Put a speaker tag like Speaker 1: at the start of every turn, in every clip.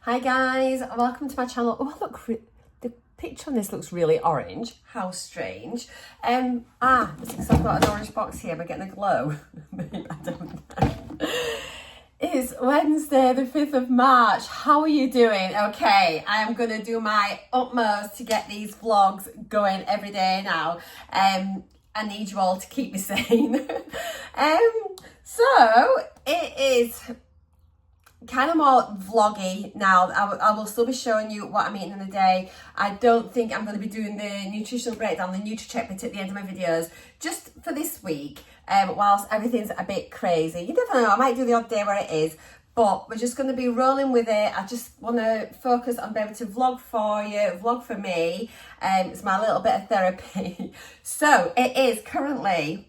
Speaker 1: Hi guys, welcome to my channel. Oh look, the picture on this looks really orange. How strange. Because I've got an orange box here, am I getting a glow? Maybe, I don't know. It's Wednesday the 5th of March. How are you doing? Okay, I am going to do my utmost to get these vlogs going every day now. I need you all to keep me sane. So it is kind of more vloggy now. I will still be showing you what I'm eating in a day. I don't think I'm going to be doing the nutritional breakdown, the NutriCheck bit at the end of my videos, just for this week, whilst everything's a bit crazy. You never know, I might do the odd day where it is, but we're just going to be rolling with it. I just want to focus on being able to vlog for you, vlog for me. It's my little bit of therapy. So it is currently,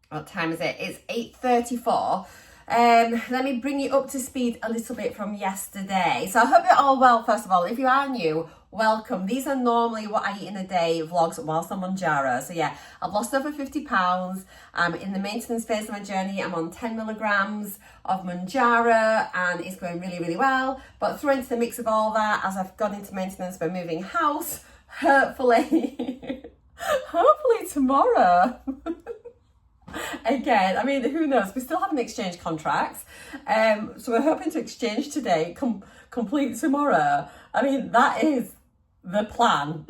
Speaker 1: what time is it? It's 8:34. Let me bring you up to speed a little bit from yesterday. So I hope you're all well, first of all. If you are new, welcome. These are normally what I eat in a day vlogs whilst I'm on Mounjaro. So yeah, I've lost over 50 pounds. I'm in the maintenance phase of my journey. I'm on 10 milligrams of Mounjaro and it's going really, really well. But throw into the mix of all that, as I've gone into maintenance, we're moving house, hopefully, hopefully tomorrow. Again, I mean, who knows? We still haven't exchanged contracts. So we're hoping to exchange today, complete tomorrow. I mean, that is the plan.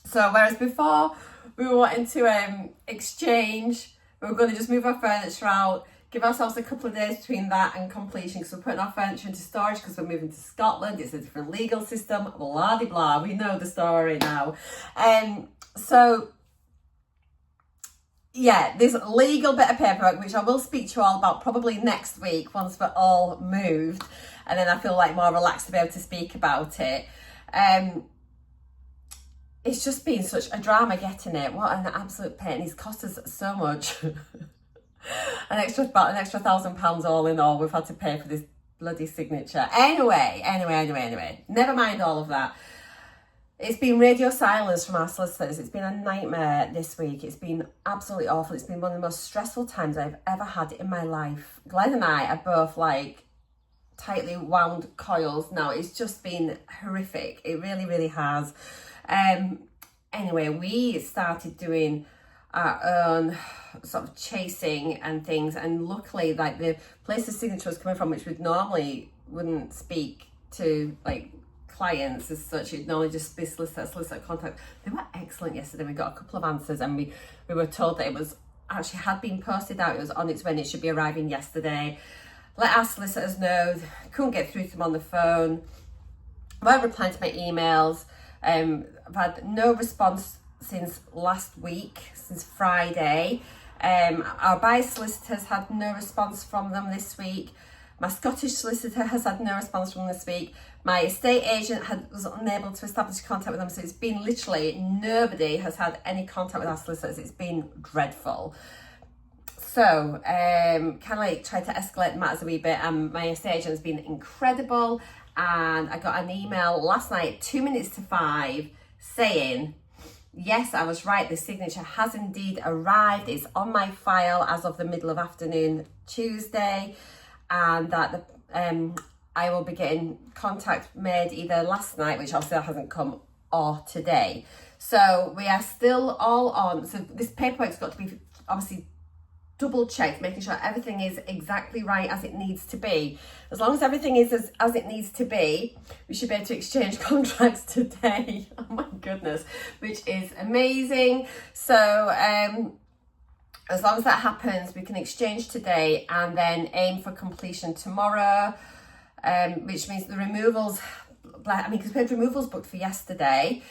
Speaker 1: So whereas before we were wanting to exchange, we were going to just move our furniture out, give ourselves a couple of days between that and completion, because we're putting our furniture into storage because we're moving to Scotland. It's a different legal system, blah, de blah. We know the story now. So yeah, this legal bit of paperwork, which I will speak to you all about probably next week once we're all moved, and then I feel like more relaxed to be able to speak about it. It's just been such a drama getting it. What an absolute pain. It's cost us so much. About an extra £1,000 all in all we've had to pay for this bloody signature. Anyway, never mind all of that. It's been radio silence from our solicitors. It's been a nightmare this week. It's been absolutely awful. It's been one of the most stressful times I've ever had in my life. Glenn and I are both like tightly wound coils now. It's just been horrific. It really, really has. Anyway, we started doing our own sort of chasing and things. And luckily, like the place the signature was coming from, which we normally wouldn't speak to, like, clients as such, you'd normally just be solicitor contact. They were excellent yesterday. We got a couple of answers and we were told that it was actually had been posted out. It was on its way and it should be arriving yesterday. Let our solicitors know. Couldn't get through to them on the phone. I weren't replying to my emails. I've had no response since last week, since Friday. Our buyer solicitors had no response from them this week. My Scottish solicitor has had no response from this week. My estate agent was unable to establish contact with them. So it's been literally, nobody has had any contact with our solicitors. It's been dreadful. So kind of like tried to escalate matters a wee bit. My estate agent has been incredible. And I got an email last night, 2 minutes to 5, saying, yes, I was right. The signature has indeed arrived. It's on my file as of the middle of afternoon Tuesday. And that I will be getting contact made either last night, which obviously hasn't come, or today. So we are still all on. So this paperwork's got to be obviously double checked, making sure everything is exactly right as it needs to be. As long as everything is as it needs to be, we should be able to exchange contracts today. Oh my goodness, which is amazing. So as long as that happens, we can exchange today and then aim for completion tomorrow, which means the removals, because we had removals booked for yesterday.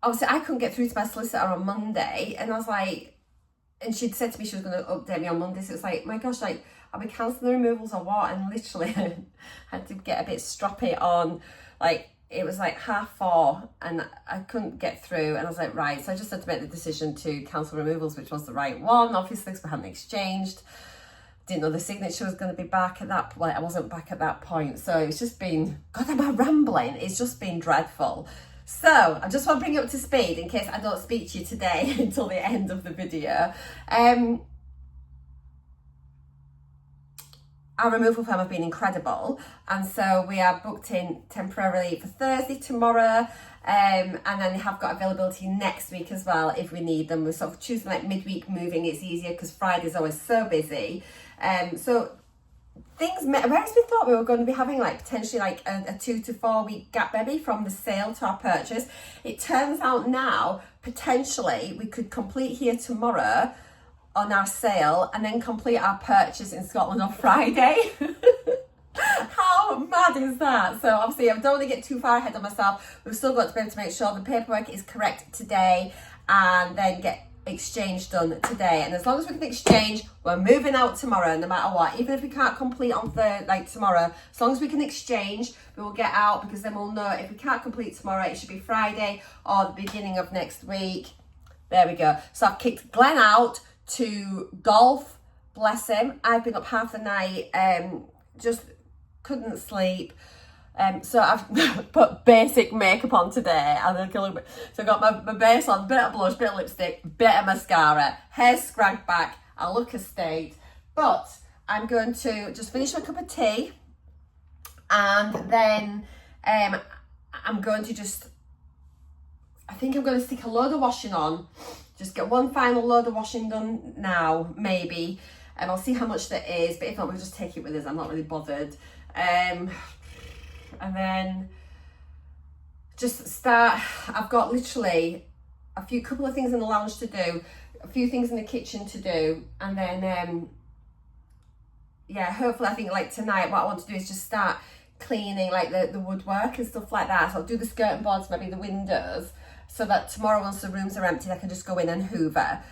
Speaker 1: Obviously, I couldn't get through to my solicitor on Monday, and I was like, and she'd said to me she was going to update me on Monday, so it was like, my gosh, like, are we cancelling the removals or what? And literally, I had to get a bit stroppy on, like, it was like 4:30 and I couldn't get through, and I was like, right, so I just had to make the decision to cancel removals, which was the right one, obviously, because we hadn't exchanged. Didn't know the signature was going to be back at that point. I wasn't back at that point, so it's just been, God, am I rambling? It's just been dreadful. So I just want to bring you up to speed in case I don't speak to you today until the end of the video. our removal firm have been incredible, and so we are booked in temporarily for Thursday tomorrow, and then they have got availability next week as well if we need them. We're sort of choosing like midweek moving, it's easier because Friday's always so busy. So things, whereas we thought we were going to be having like potentially like a 2 to 4 week gap maybe from the sale to our purchase, it turns out now potentially we could complete here tomorrow on our sale and then complete our purchase in Scotland on Friday. How mad is that? So obviously I don't want to get too far ahead of myself. We've still got to be able to make sure the paperwork is correct today and then get exchange done today. And as long as we can exchange, we're moving out tomorrow no matter what. Even if we can't complete on tomorrow, as long as we can exchange, we will get out, because then we'll know if we can't complete tomorrow, it should be Friday or the beginning of next week. There we go. So I've kicked Glenn out to golf, bless him. I've been up half the night, just couldn't sleep. So I've put basic makeup on today, and then so I've got my base on, bit of blush, bit of lipstick, bit of mascara, hair scragged back. I look a state, but I'm going to just finish my cup of tea, and then I'm going to just, I think I'm going to stick a load of washing on. Just get one final load of washing done now, maybe, and I'll see how much that is, but if not, we'll just take it with us. I'm not really bothered. And then just start, I've got literally a couple of things in the lounge to do, a few things in the kitchen to do, and then, yeah, hopefully I think like tonight what I want to do is just start cleaning like the woodwork and stuff like that. So I'll do the skirting boards, maybe the windows, so that tomorrow once the rooms are empty I can just go in and hoover.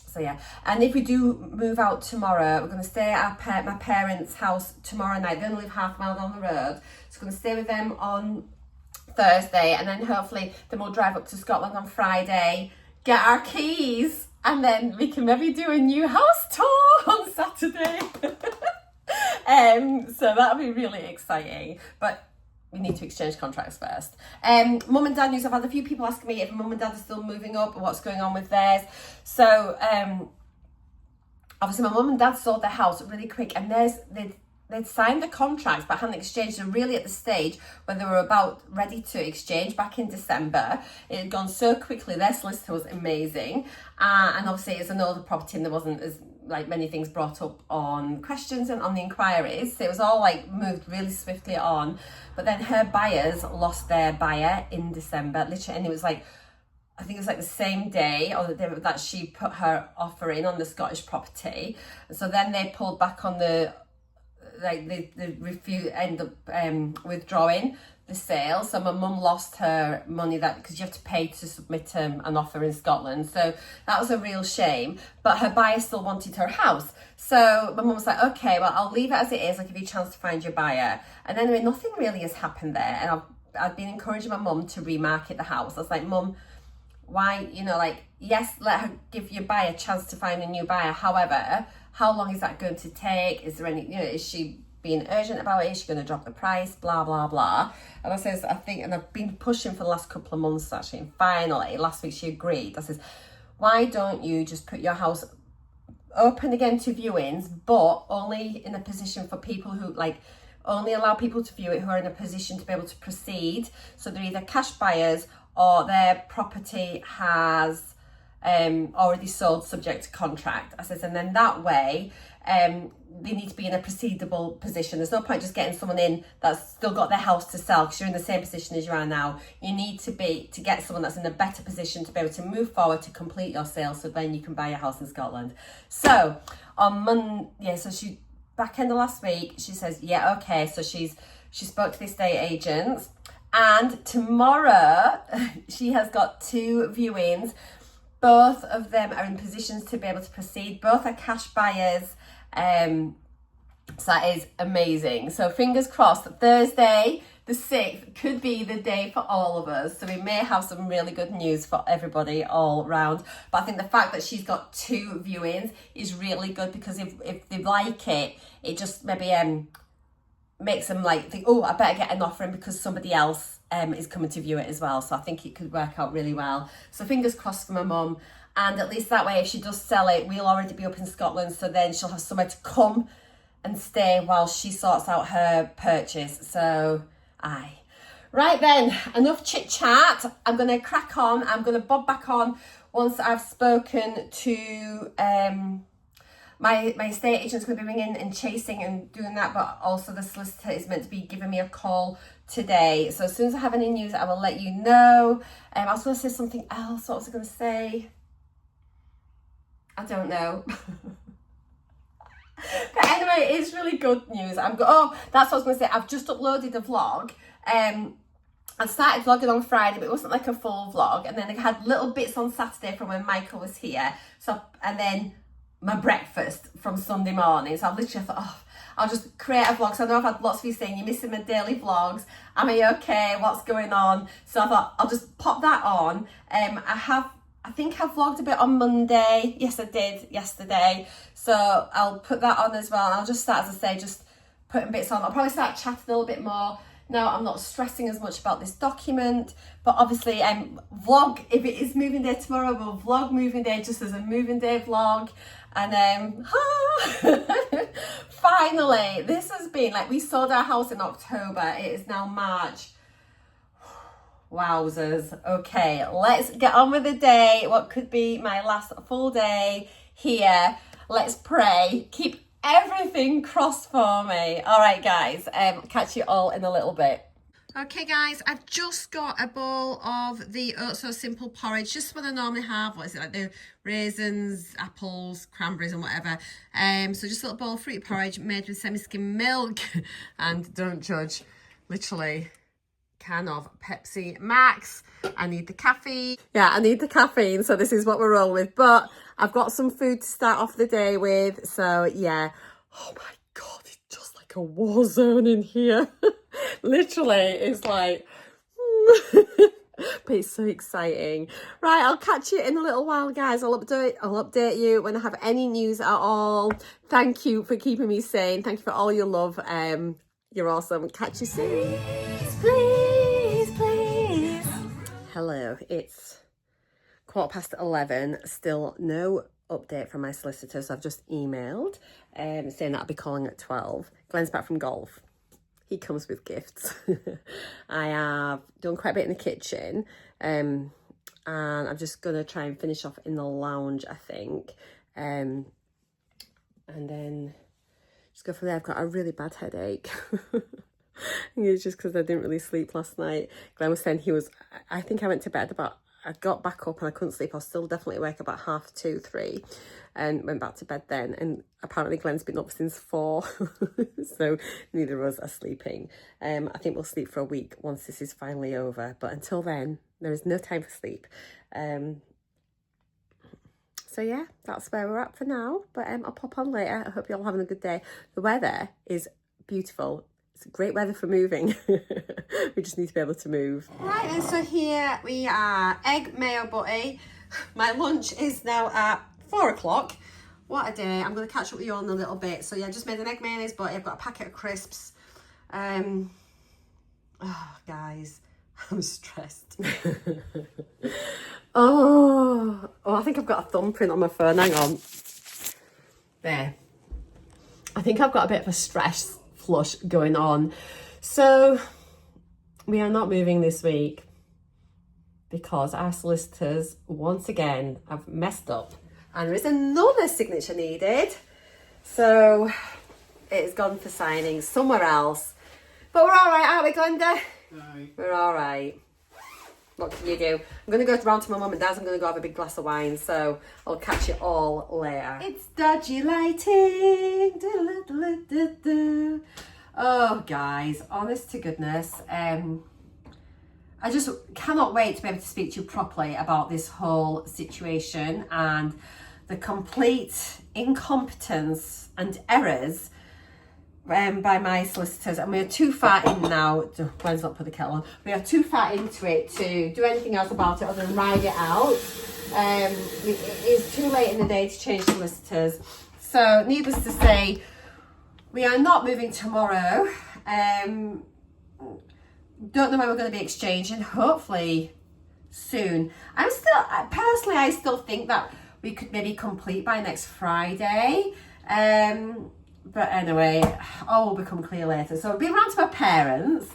Speaker 1: So yeah, and if we do move out tomorrow, we're going to stay at my parents' house tomorrow night. They only live half a mile down the road, so we're going to stay with them on Thursday, and then hopefully then we'll drive up to Scotland on Friday, get our keys, and then we can maybe do a new house tour on Saturday. So that'll be really exciting, but we need to exchange contracts first. Mum and dad news. I've had a few people asking me if mum and dad are still moving up and what's going on with theirs. So obviously my mum and dad sold their house really quick, and they'd signed the contracts but hadn't exchanged. They're really at the stage where they were about ready to exchange back in December. It had gone so quickly. Their solicitor was amazing, and obviously it's an older property and there wasn't as like many things brought up on questions and on the inquiries, so it was all like moved really swiftly on. But then her buyers lost their buyer in December, literally, and it was like, I think it was like the same day or the day that she put her offer in on the Scottish property. So then they pulled back on the, like the refuse, end up withdrawing the sale. So my mum lost her money, that because you have to pay to submit an offer in Scotland. So that was a real shame, but her buyer still wanted her house. So my mum was like, okay, well, I'll leave it as it is. I'll give you a chance to find your buyer. And anyway, nothing really has happened there. And I've been encouraging my mum to remarket the house. I was like, Mum, why, like, yes, let her give your buyer a chance to find a new buyer. However, how long is that going to take? Is there any, is she being urgent about it? Is she going to drop the price? Blah, blah, blah. And I says, I think, and I've been pushing for the last couple of months actually, and finally, last week she agreed. I says, why don't you just put your house open again to viewings, but only in a position for people who, like, only allow people to view it who are in a position to be able to proceed. So they're either cash buyers or their property has already sold subject to contract. I says, and then that way, they need to be in a proceedable position. There's no point just getting someone in that's still got their house to sell because you're in the same position as you are now. You need to get someone that's in a better position to be able to move forward to complete your sale, so then you can buy your house in Scotland. So on Monday, so she, back end of last week, she says, yeah, okay. So she spoke to the estate agents, and tomorrow she has got 2 viewings. Both of them are in positions to be able to proceed. Both are cash buyers. So that is amazing. So fingers crossed, Thursday the 6th could be the day for all of us. So we may have some really good news for everybody all round. But I think the fact that she's got 2 viewings is really good, because if they like it, it just maybe makes them like think, oh, I better get an offer in because somebody else is coming to view it as well. So I think it could work out really well. So fingers crossed for my mum. And at least that way, if she does sell it, we'll already be up in Scotland. So then she'll have somewhere to come and stay while she sorts out her purchase. So, aye. Right then, enough chit chat. I'm going to crack on. I'm going to bob back on once I've spoken to my estate agent's going to be ringing and chasing and doing that, but also the solicitor is meant to be giving me a call today. So as soon as I have any news, I will let you know. I was going to say something else. What was I going to say? I don't know. But anyway, it's really good news. Oh, that's what I was going to say. I've just uploaded a vlog. I started vlogging on Friday, but it wasn't like a full vlog. And then I had little bits on Saturday from when Michael was here. And then my breakfast from Sunday morning. So I literally thought, oh, I'll just create a vlog. So I know I've had lots of you saying, you're missing my daily vlogs. Am I okay? What's going on? So I thought, I'll just pop that on. I think I vlogged a bit on Monday. Yes, I did yesterday. So I'll put that on as well. And I'll just start, as I say, just putting bits on. I'll probably start chatting a little bit more. Now, I'm not stressing as much about this document, but obviously vlog, if it is moving day tomorrow, we'll vlog moving day just as a moving day vlog. And finally, this has been, like, we sold our house in October. It is now March. Wowzers. Okay, let's get on with the day. What could be my last full day here. Let's pray. Keep everything crossed for me. All right, guys, catch you all in a little bit. Okay, guys, I've just got a bowl of the Oh So Simple porridge, just what I normally have. What is it, like the raisins, apples, cranberries and whatever. So just a little bowl of fruit porridge made with semi-skim milk. And don't judge, literally can of Pepsi Max. I need the caffeine. Yeah, I need the caffeine, so this is what we're rolling with. But I've got some food to start off the day with, so yeah. Oh my God, it's just like a war zone in here. Literally, it's like, but it's so exciting. Right, I'll catch you in a little while, guys. I'll update you when I have any news at all. Thank you for keeping me sane. Thank you for all your love. You're awesome. Catch you soon. Please, please. Hello, it's 11:15. Still no update from my solicitor, so I've just emailed saying that I'll be calling at 12. Glenn's back from golf. He comes with gifts. I have done quite a bit in the kitchen, and I'm just gonna try and finish off in the lounge, I think, and then just go from there. I've got a really bad headache. It's just because I didn't really sleep last night. Glenn was saying I think I went to bed I got back up and I couldn't sleep. I was still definitely awake about 2:30, 3, and went back to bed then. And apparently Glenn's been up since 4, so neither of us are sleeping. I think we'll sleep for a week once this is finally over. But until then, there is no time for sleep. So yeah, that's where we're at for now. But I'll pop on later. I hope you're all having a good day. The weather is beautiful. It's great weather for moving. We just need to be able to move. Right, and so here we are, egg mayo butty. My lunch is now at 4 o'clock. What a day. I'm going to catch up with you all in a little bit. So yeah, just made an egg mayonnaise butty. I've got a packet of crisps. Oh, guys, I'm stressed. Oh, I think I've got a thumbprint on my phone. Hang on. There. I think I've got a bit of a stress flush going on. So we are not moving this week because our solicitors once again have messed up and there is another signature needed. So it has gone for signing somewhere else. But we're all right, aren't we, Glenda?
Speaker 2: Aye.
Speaker 1: We're all right. What can you do? I'm going to go round to my mum and dad's. I'm going to go have a big glass of wine. So I'll catch you all later. It's dodgy lighting. Oh, guys, honest to goodness. I just cannot wait to be able to speak to you properly about this whole situation and the complete incompetence and errors by my solicitors, and we are too far in now. Glenn's not put the kettle on. We are too far into it to do anything else about it other than ride it out. It is too late in the day to change solicitors. So, needless to say, we are not moving tomorrow. Don't know when we're going to be exchanging. Hopefully soon. Personally, I still think that we could maybe complete by next Friday. But anyway, all will become clear later. So I've been round to my parents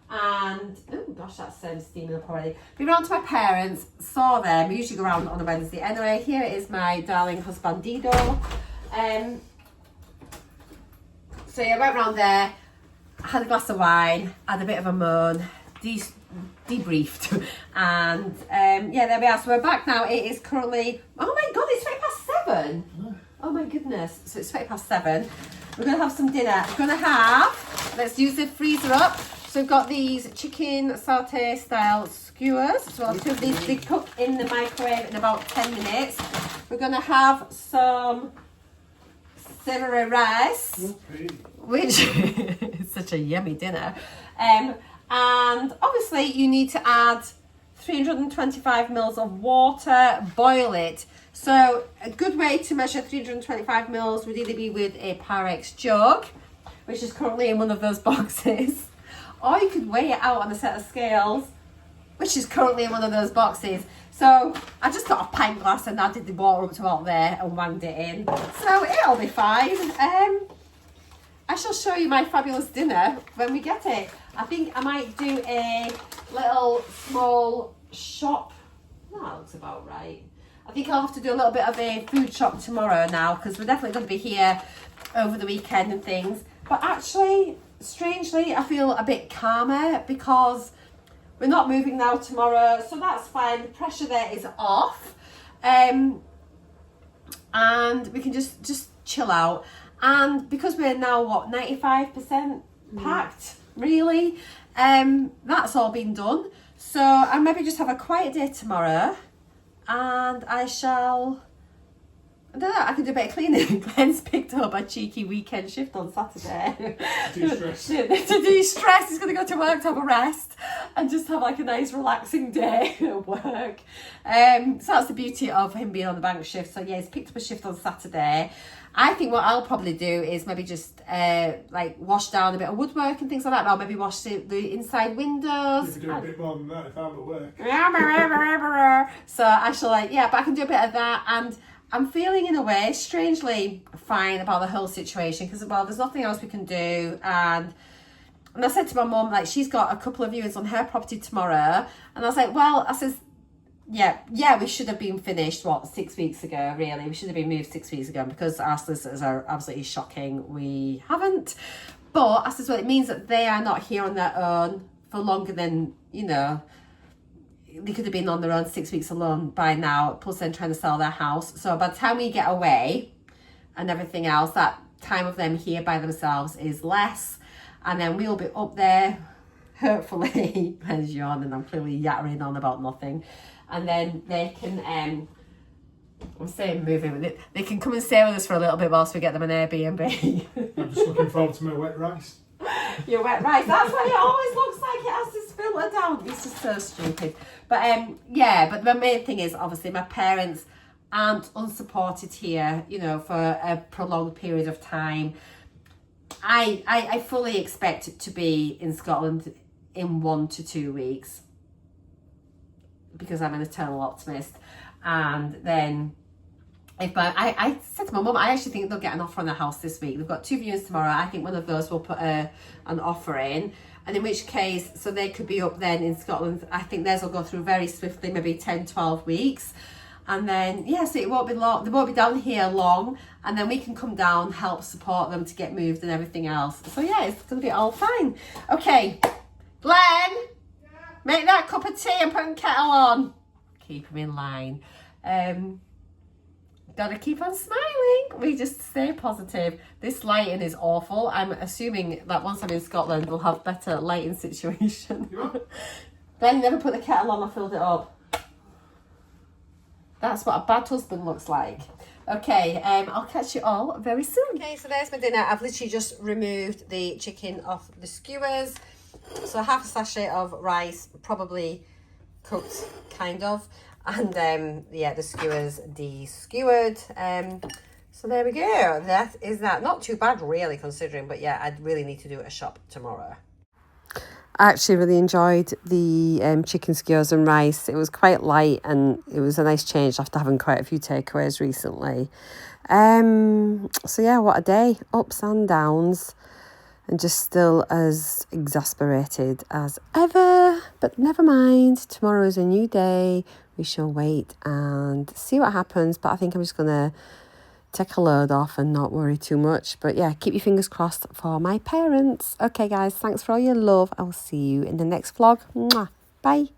Speaker 1: and, oh gosh, that's steaming up already. Been round to my parents, saw them, we usually go around on a Wednesday. Anyway, here is my darling husbandido. So yeah, went round there, had a glass of wine, had a bit of a moan, debriefed, and yeah, there we are. So we're back now. It is currently, oh my god, it's 7:20. Oh my goodness, so it's 7:20. We're going to have some dinner. We're going to have, let's use the freezer up. So we've got these chicken saute style skewers. So I'll have these, they cook in the microwave in about 10 minutes. We're going to have some celery rice, which is such a yummy dinner. And obviously you need to add 325 mils of water, boil it. So a good way to measure 325 mils would either be with a Pyrex jug, which is currently in one of those boxes, or you could weigh it out on a set of scales, which is currently in one of those boxes. So I just got a pint glass and added the water up to out there and wanged it in. So it'll be fine. I shall show you my fabulous dinner when we get it. I think I might do a little small shop. That looks about right. I think I'll have to do a little bit of a food shop tomorrow now, because we're definitely going to be here over the weekend and things. But actually, strangely, I feel a bit calmer because we're not moving now tomorrow, so that's fine. The pressure there is off, and we can just chill out. And because we're now, what, 95% packed, really, that's all been done. So I'll maybe just have a quiet day tomorrow, and I shall, I don't know, I can do a bit of cleaning. Glenn's picked up a cheeky weekend shift on Saturday.
Speaker 2: De-stress.
Speaker 1: To de-stress, he's going to go to work to have a rest and just have like a nice relaxing day at work. So that's the beauty of him being on the bank shift. So yeah, he's picked up a shift on Saturday. I think what I'll probably do is maybe just like wash down a bit of woodwork and things like that. I'll maybe wash the inside windows.
Speaker 2: You could do a bit more than that if I'm at work.
Speaker 1: So I shall but I can do a bit of that, and I'm feeling in a way strangely fine about the whole situation because, well, there's nothing else we can do. And I said to my mum, like, she's got a couple of viewings on her property tomorrow, and I was like, well, I says, yeah, we should have been finished, 6 weeks ago, really. We should have been moved 6 weeks ago, because our solicitors are absolutely shocking. We haven't. But I says, well, it means that they are not here on their own for longer than, they could have been on their own 6 weeks alone by now, plus then trying to sell their house. So by the time we get away and everything else, that time of them here by themselves is less. And then we'll be up there, hopefully, as yawning, I'm clearly yattering on about nothing. And then they can, I'm saying moving with it, they can come and stay with us for a little bit whilst we get them an Airbnb.
Speaker 2: I'm just looking forward to my wet rice.
Speaker 1: Your wet rice, that's what it always looks like. It has to filter down. It's just so stupid. But but the main thing is, obviously, my parents aren't unsupported here, for a prolonged period of time. I fully expect to be in Scotland in 1 to 2 weeks, because I'm an eternal optimist. And then I said to my mum, I actually think they'll get an offer on the house this week. They've got 2 viewings tomorrow. I think one of those will put an offer in, and in which case, so they could be up then in Scotland. I think theirs will go through very swiftly, maybe 10, 12 weeks. And then, so it won't be long. They won't be down here long, and then we can come down, help support them to get moved and everything else. So yeah, it's going to be all fine. Okay, Glenn, make that cup of tea and put the kettle on. Keep him in line. Gotta keep on smiling. We just stay positive. This lighting is awful. I'm assuming that once I'm in Scotland, we'll have better lighting situation. Glenn never put the kettle on or filled it up. That's what a bad husband looks like. Okay, I'll catch you all very soon. Okay, so there's my dinner. I've literally just removed the chicken off the skewers. So half a sachet of rice, probably cooked, kind of. And the skewers de-skewered. So there we go. That is that. Not too bad, really, considering. But yeah, I'd really need to do a shop tomorrow. I actually really enjoyed the chicken skewers and rice. It was quite light and it was a nice change after having quite a few takeaways recently. So yeah, what a day. Ups and downs. And just still as exasperated as ever. But never mind. Tomorrow is a new day. We shall wait and see what happens. But I think I'm just going to take a load off and not worry too much. But yeah, keep your fingers crossed for my parents. Okay, guys, thanks for all your love. I will see you in the next vlog. Mwah. Bye.